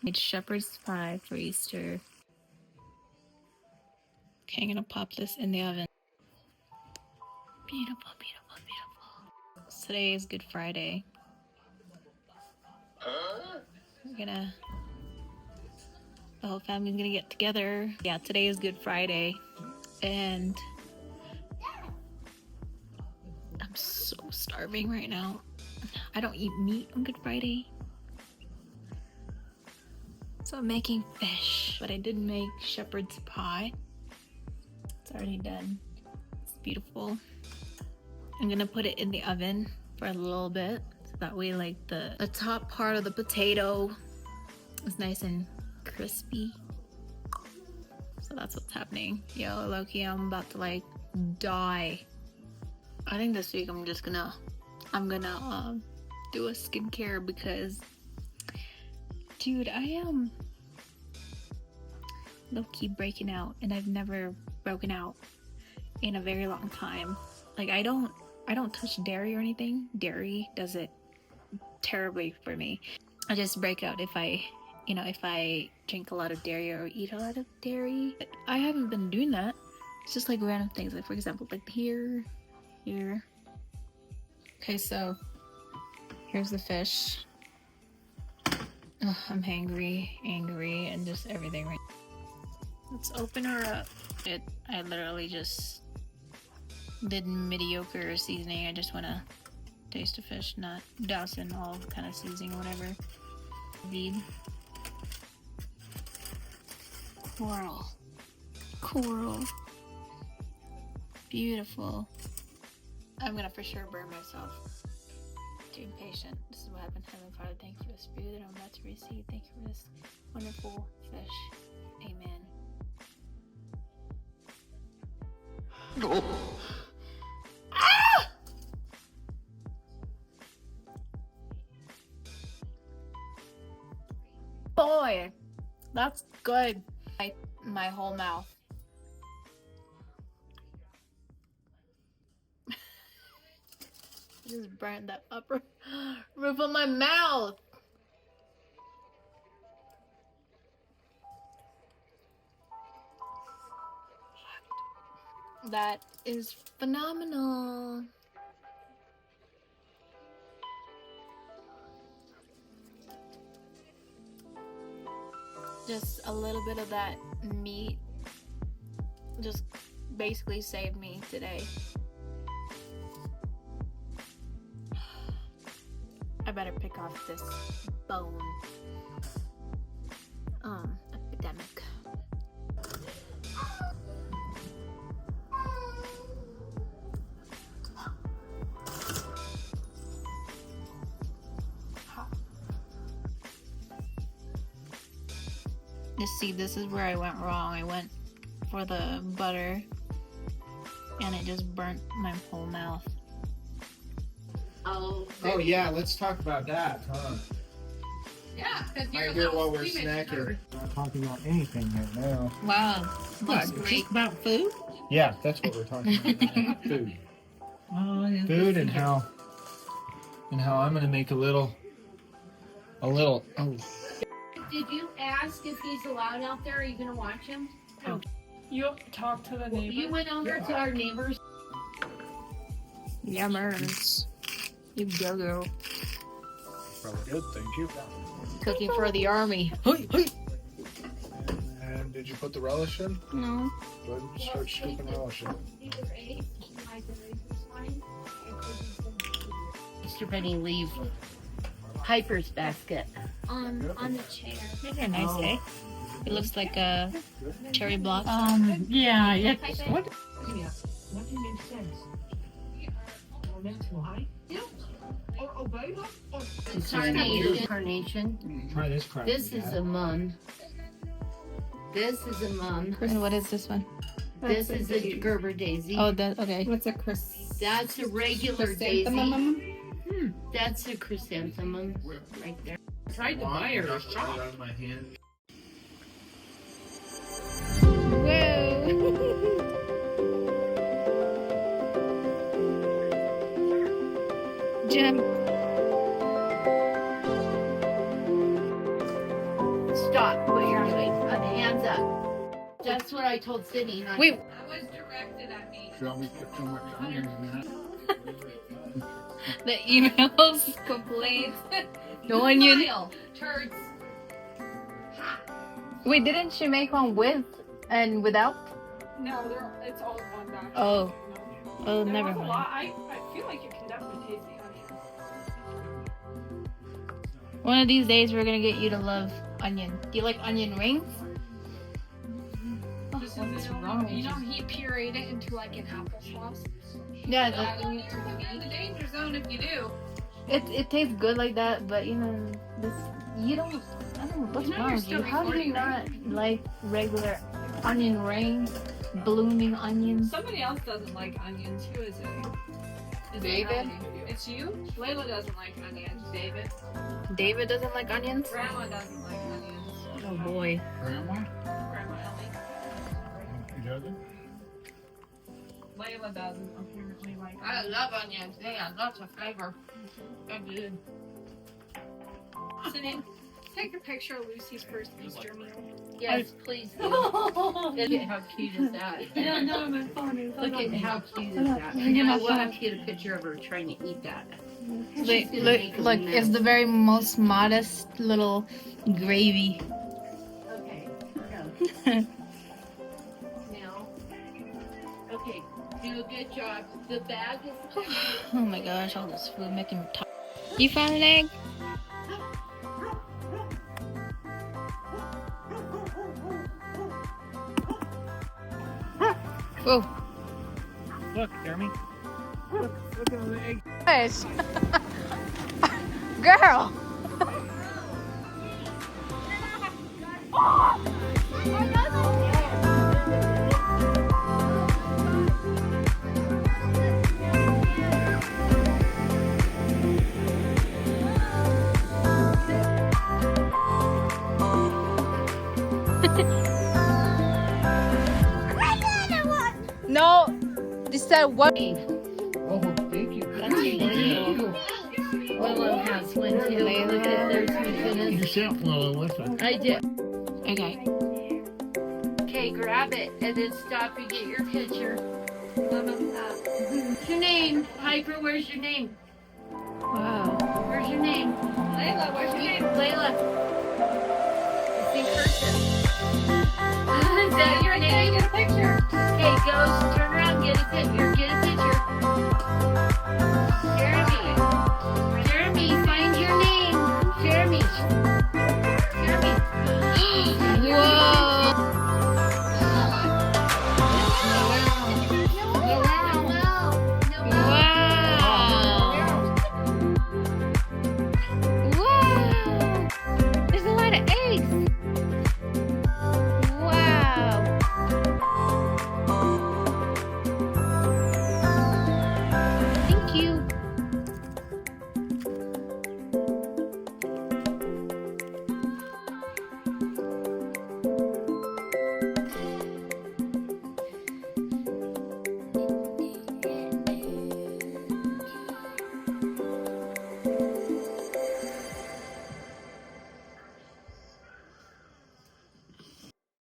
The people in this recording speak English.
Made shepherd's pie for Easter. Okay, I'm gonna pop this in the oven. Beautiful, beautiful, beautiful. So today is Good Friday. The whole family's gonna get together. Yeah, today is Good Friday. And I'm so starving right now. I don't eat meat on Good Friday. So I'm making fish. But I did make shepherd's pie. It's already done. It's beautiful. I'm gonna put it in the oven for a little bit. So that way like the top part of the potato is nice and crispy. So that's what's happening. Yo, Loki, I'm about to like die. I think this week I'm gonna do a skincare because dude, I am low-key breaking out, and I've never broken out in a very long time. Like I don't touch dairy or anything. Dairy does it terribly for me. I just break out if I drink a lot of dairy or eat a lot of dairy. But I haven't been doing that. It's just like random things, like for example, like here. Okay, so here's the fish. Ugh, I'm angry, and just everything right now. Let's open her up. I literally just did mediocre seasoning. I just want to taste the fish, not douse in all kind of seasoning, whatever. Bead. Coral. Beautiful. I'm gonna for sure burn myself. Too impatient. This is what happened. Heavenly Father, thank you for this food that I'm about to receive. Thank you for this wonderful fish. Amen. Oh. Ah! Boy, that's good. My whole mouth. Just burnt that upper roof of my mouth. That is phenomenal. Just a little bit of that meat just basically saved me today. I better pick off this bone. Epidemic. See, this is where I went wrong. I went for the butter and it just burnt my whole mouth. Oh yeah, let's talk about that, huh? Yeah, because Right here while we're snacking. Not talking about anything right now. Wow. What, just about food? Yeah, that's what we're talking about. Food. Oh, yeah. Food and how I'm gonna make a little. Oh. Did you ask if he's allowed out there? Are you gonna watch him? Oh. You talk to the neighbor. You went over to our neighbors. Yummers. You go. Probably good, thank you. Cooking for the army. And did you put the relish in? No. Go ahead and start scooping relish in. Mr. Benny, leave Piper's basket on the chair. These are nice, eh? It looks like a cherry block. Yeah, yeah. What? Nothing makes sense. That's why. Carnation. Try this crap. This is a mum. This is a mum. And what is this one? This is a Gerber daisy. Oh, that okay. What's a chrysanthemum? That's a regular daisy. That's a chrysanthemum right there. Tried to buy her a shot. Around my hand. Jim. That's what I told Sydney. Wait. That was directed at me. Should always put so much onion in that. The emails, complaints, no onion. Turds. Wait, didn't she make one with and without? No, it's all one batch. Oh. Oh, There never was a mind. lot. I feel like you can definitely taste the onion. One of these days, we're gonna get you to love onion. Do you like onion rings? What's wrong with You know, he pureed it into like an applesauce. Yeah, Adding it to the meat. in the danger zone if you do. it tastes good like that, but you know, this you don't. I don't know what's You know wrong you're with you. still How do you recording, not like regular onion rings, blooming onions? Somebody else doesn't like onions. Who is it? Is David? It's you? Layla doesn't like onions. David? David doesn't like onions. Grandma doesn't like onions. Oh boy. Grandma? Grandma Ellie. She doesn't? Layla doesn't apparently like I onions. love onions. They got lots of flavor. They're good. Sydney, take a picture of Lucy's first Easter meal. Yes, please do. Look at how cute is that. No, my phone is. Look at how cute is that. Look at my Now we'll phone. have to get a picture of her trying to eat that. Look, She's gonna look, make a look! mess. It's the very most modest little gravy. Okay, go. Now, okay, do a good job. The bag is Oh my gosh, all this food making me tired. You found an egg? Whoa. Look, Jeremy. Look at the egg. Gosh. Girl. No, this said what? Oh, thank you. Willow has one too. Look at their sweet You goodness. sent Willow with it. I did. Okay. Okay, grab it and then stop and get your picture. What's your name? Piper, where's your name? Wow. Where's your name? Layla, where's your name? Layla. It's in cursive. Is that your name? Get a picture. Okay, go turn around, get a picture. Get a picture. Jeremy.